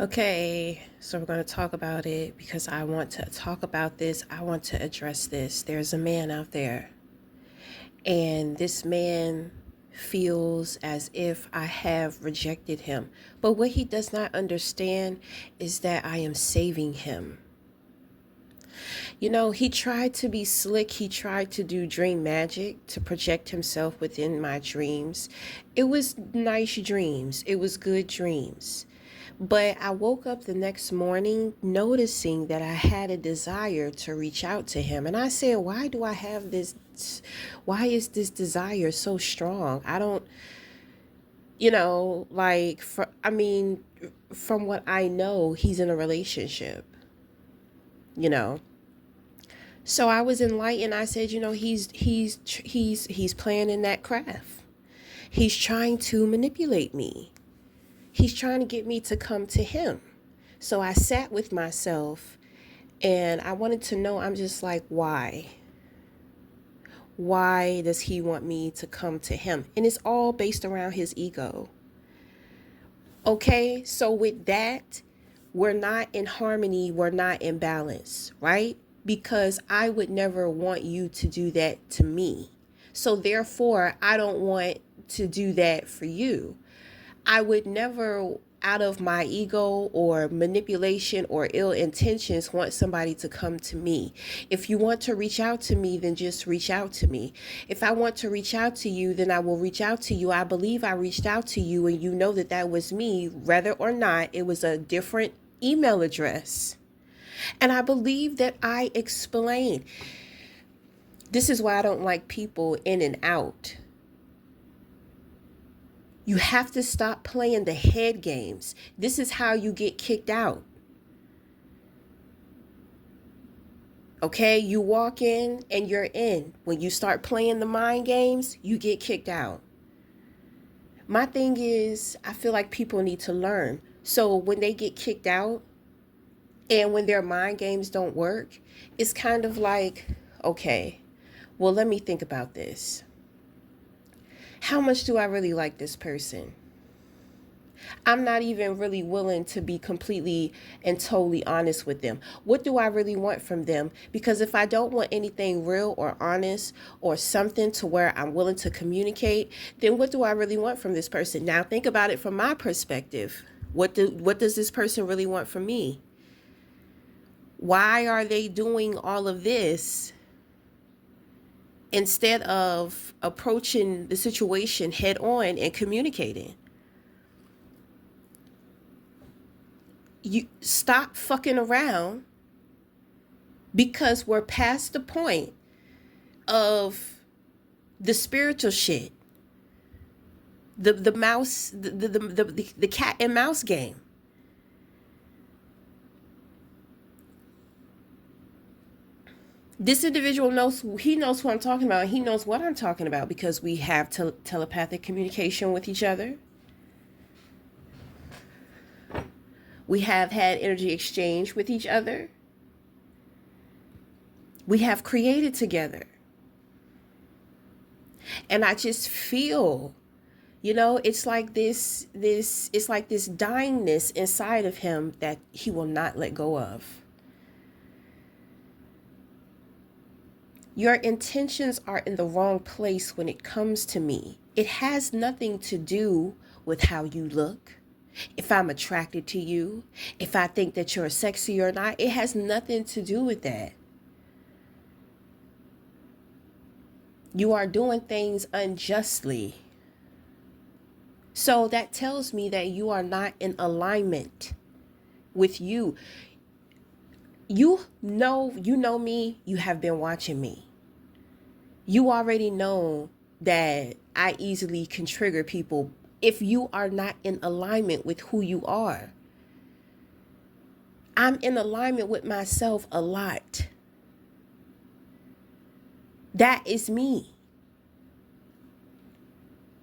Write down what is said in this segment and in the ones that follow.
Okay, so we're going to talk about it because I want to talk about this. I want to address this. There's a man out there, and this man feels as if I have rejected him. But what he does not understand is that I am saving him. You know, he tried to be slick. He tried to do dream magic to project himself within my dreams. It was nice dreams, it was good dreams. But I woke up the next morning noticing that I had a desire to reach out to him. And I said, why do I have this? Why is this desire so strong? I don't, I mean, from what I know, he's in a relationship, you know. So I was enlightened. I said, he's playing in that craft. He's trying to manipulate me. He's trying to get me to come to him. So I sat with myself and I wanted to know, I'm just like, why? Why does he want me to come to him? And it's all based around his ego. Okay, so with that, we're not in harmony, we're not in balance, right? Because I would never want you to do that to me. So therefore, I don't want to do that for you. I would never, out of my ego or manipulation or ill intentions, want somebody to come to me. If you want to reach out to me, then just reach out to me. If I want to reach out to you, then I will reach out to you. I believe I reached out to you and you know that that was me, whether or not it was a different email address. And I believe that I explained. This is why I don't like people in and out. You have to stop playing the head games. This is how you get kicked out. Okay, you walk in and you're in. When you start playing the mind games, you get kicked out. My thing is, I feel like people need to learn. So when they get kicked out and when their mind games don't work, it's kind of like, okay, well, let me think about this. How much do I really like this person? I'm not even really willing to be completely and totally honest with them. What do I really want from them? Because if I don't want anything real or honest or something to where I'm willing to communicate, then what do I really want from this person? Now think about it from my perspective. What does this person really want from me? Why are they doing all of this instead of approaching the situation head on and communicating? You stop fucking around because we're past the point of the spiritual shit, the mouse, the cat and mouse game. This individual knows, he knows who I'm talking about. He knows what I'm talking about because we have telepathic communication with each other. We have had energy exchange with each other. We have created together. And I just feel, it's like it's like this dyingness inside of him that he will not let go of. Your intentions are in the wrong place when it comes to me. It has nothing to do with how you look. If I'm attracted to you, if I think that you're sexy or not, it has nothing to do with that. You are doing things unjustly. So that tells me that you are not in alignment with you. You know me, you have been watching me. You already know that I easily can trigger people if you are not in alignment with who you are. I'm in alignment with myself a lot. That is me.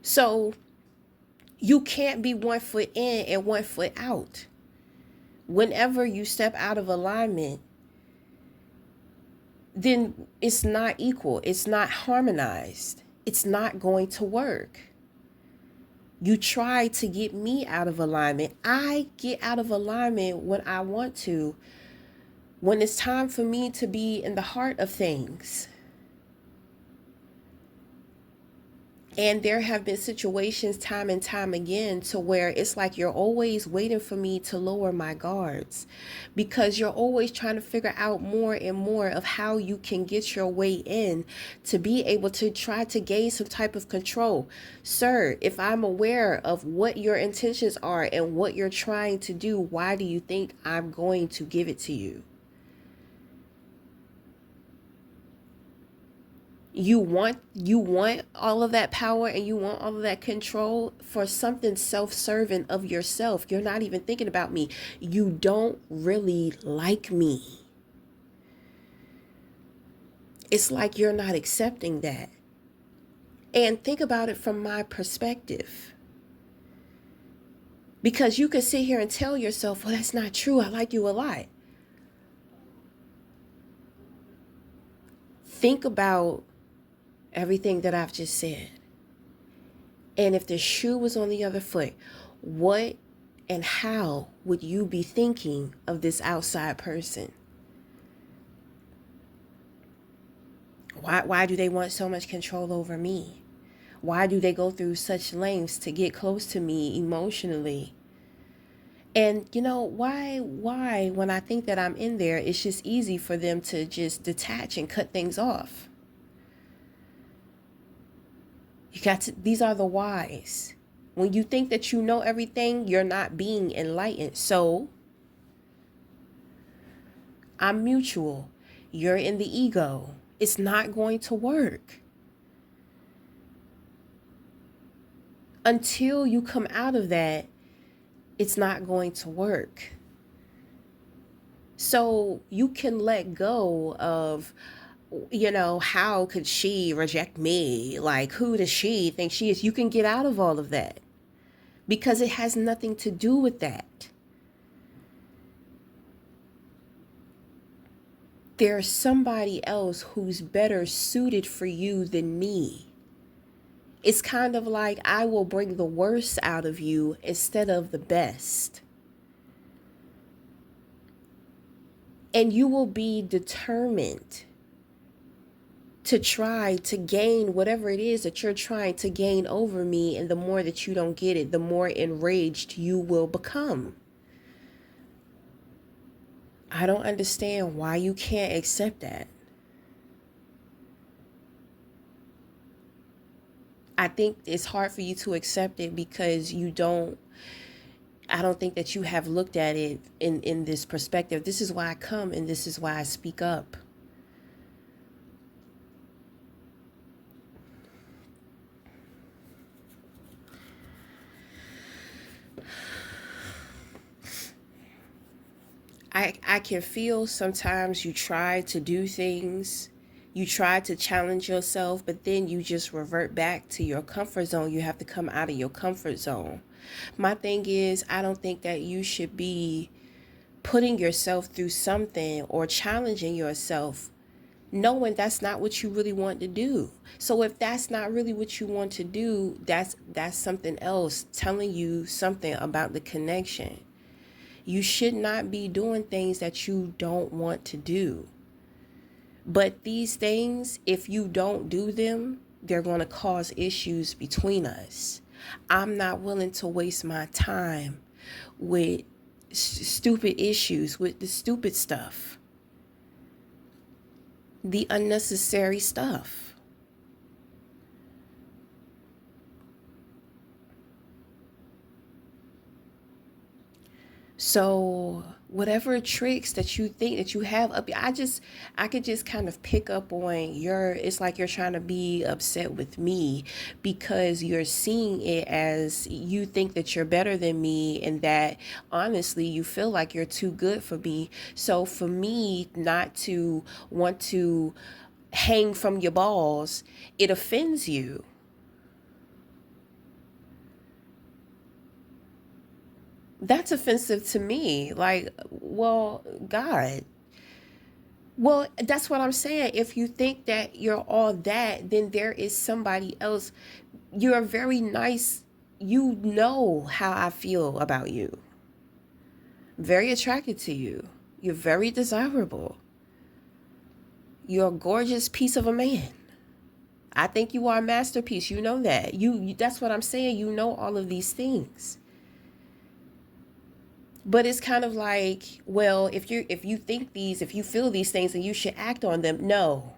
So you can't be 1 foot in and 1 foot out. Whenever you step out of alignment, then it's not equal. It's not harmonized. It's not going to work. You try to get me out of alignment. I get out of alignment when I want to, when it's time for me to be in the heart of things. And there have been situations time and time again to where it's like you're always waiting for me to lower my guards, because you're always trying to figure out more and more of how you can get your way in to be able to try to gain some type of control. Sir, if I'm aware of what your intentions are and what you're trying to do, why do you think I'm going to give it to you? You want all of that power and you want all of that control for something self-serving of yourself. You're not even thinking about me. You don't really like me. It's like you're not accepting that. And think about it from my perspective, because you could sit here and tell yourself, well, that's not true, I like you a lot. Think about everything that I've just said. And if the shoe was on the other foot, what and how would you be thinking of this outside person? Why do they want so much control over me? Why do they go through such lengths to get close to me emotionally? And why when I think that I'm in there, it's just easy for them to just detach and cut things off. These are the whys. When you think that you know everything, you're not being enlightened. So, I'm mutual. You're in the ego. It's not going to work. Until you come out of that, it's not going to work. So, you can let go of, how could she reject me? Like, who does she think she is? You can get out of all of that, because it has nothing to do with that. There's somebody else who's better suited for you than me. It's kind of like I will bring the worst out of you instead of the best. And you will be determined to try to gain whatever it is that you're trying to gain over me. And the more that you don't get it, the more enraged you will become. I don't understand why you can't accept that. I think it's hard for you to accept it because I don't think that you have looked at it in this perspective. This is why I come and this is why I speak up. I can feel sometimes you try to do things, you try to challenge yourself, but then you just revert back to your comfort zone. You have to come out of your comfort zone. My thing is, I don't think that you should be putting yourself through something or challenging yourself knowing that's not what you really want to do. So if that's not really what you want to do, that's something else telling you something about the connection. You should not be doing things that you don't want to do. But these things, if you don't do them, they're going to cause issues between us. I'm not willing to waste my time with stupid issues, with the stupid stuff, the unnecessary stuff. So whatever tricks that you think that you have up, I could just kind of pick up on it's like you're trying to be upset with me because you're seeing it as you think that you're better than me and that honestly you feel like you're too good for me. So for me not to want to hang from your balls, it offends you. That's offensive to me. Like, well, God. Well, that's what I'm saying. If you think that you're all that, then there is somebody else. You're a very nice, you know how I feel about you. Very attracted to you. You're very desirable. You're a gorgeous piece of a man. I think you are a masterpiece. You know that. That's what I'm saying. You know all of these things. But it's kind of like, well, if you think these, if you feel these things, then you should act on them. No.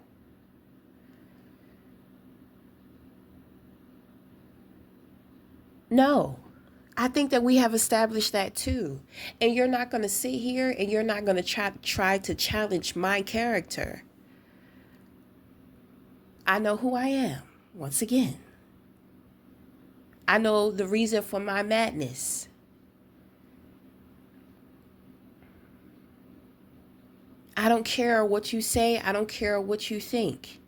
No. I think that we have established that too. And you're not going to sit here and you're not going to try to challenge my character. I know who I am. Once again, I know the reason for my madness. I don't care what you say. I don't care what you think.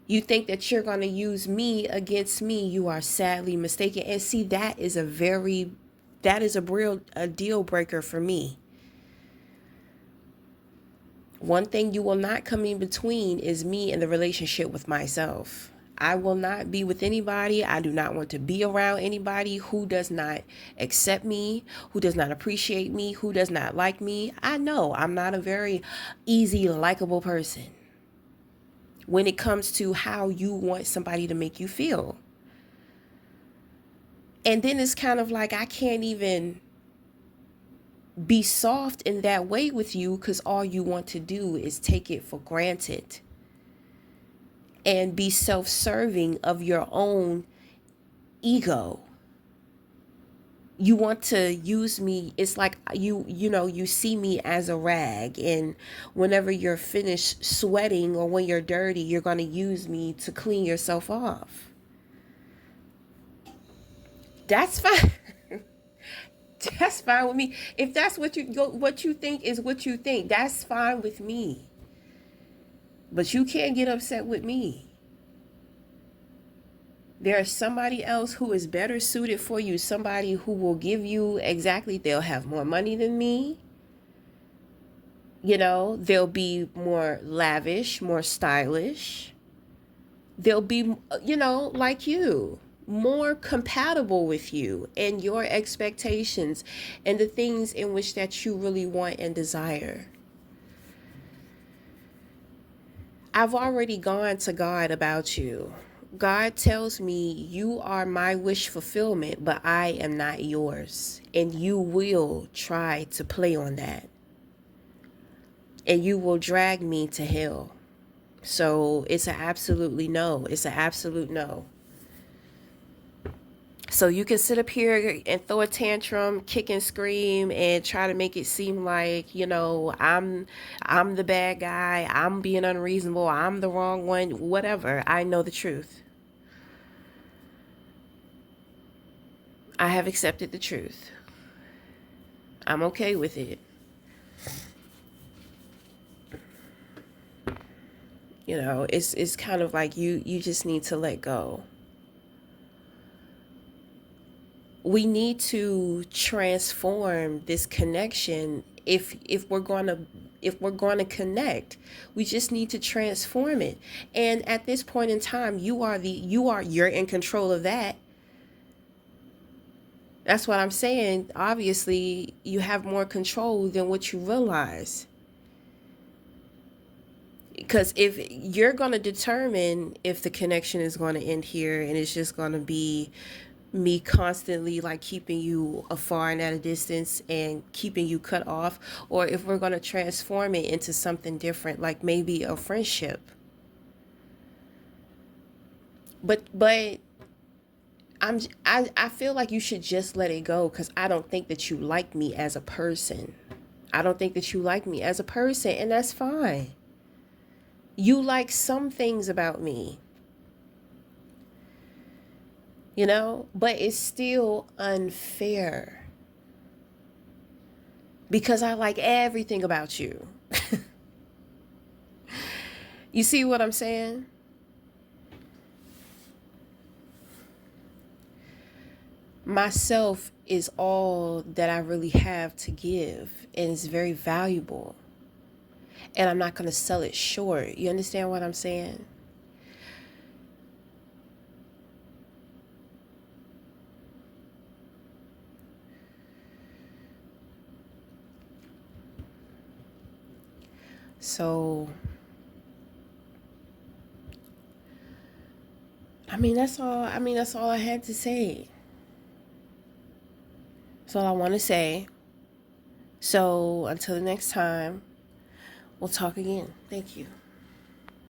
You think that you're going to use me against me. You are sadly mistaken. And see, that is a real deal breaker for me. One thing you will not come in between is me and the relationship with myself. I will not be with anybody. I do not want to be around anybody who does not accept me, who does not appreciate me, who does not like me. I know I'm not a very easy, likable person when it comes to how you want somebody to make you feel. And then it's kind of like I can't even be soft in that way with you because all you want to do is take it for granted and be self-serving of your own ego. You want to use me. It's like you see me as a rag, and whenever you're finished sweating or when you're dirty, you're going to use me to clean yourself off. That's fine. That's fine with me. If that's what you think is what you think, that's fine with me. But you can't get upset with me. There's somebody else who is better suited for you, somebody who will give you exactly, they'll have more money than me. They'll be more lavish, more stylish. They'll be, like you, more compatible with you and your expectations and the things in which that you really want and desire. I've already gone to God about you. God tells me you are my wish fulfillment, but I am not yours. And you will try to play on that. And you will drag me to hell. So it's an absolutely no. It's an absolute no. So you can sit up here and throw a tantrum, kick and scream, and try to make it seem like, I'm the bad guy, I'm being unreasonable, I'm the wrong one, whatever. I know the truth. I have accepted the truth. I'm okay with it. It's kind of like you just need to let go. We need to transform this connection. If we're going to connect, we just need to transform it. And at this point in time, you're in control of that. That's what I'm saying. Obviously, you have more control than what you realize. Because if you're going to determine if the connection is going to end here and it's just going to be me constantly like keeping you afar and at a distance and keeping you cut off, or if we're going to transform it into something different, like maybe a friendship. But I feel like you should just let it go, because I don't think that you like me as a person. I don't think that you like me as a person, and that's fine. You like some things about me, but it's still unfair because I like everything about you. You see what I'm saying? Myself is all that I really have to give, and it's very valuable. And I'm not going to sell it short. You understand what I'm saying? So, that's all I had to say. That's all I want to say. So, until the next time, we'll talk again. Thank you.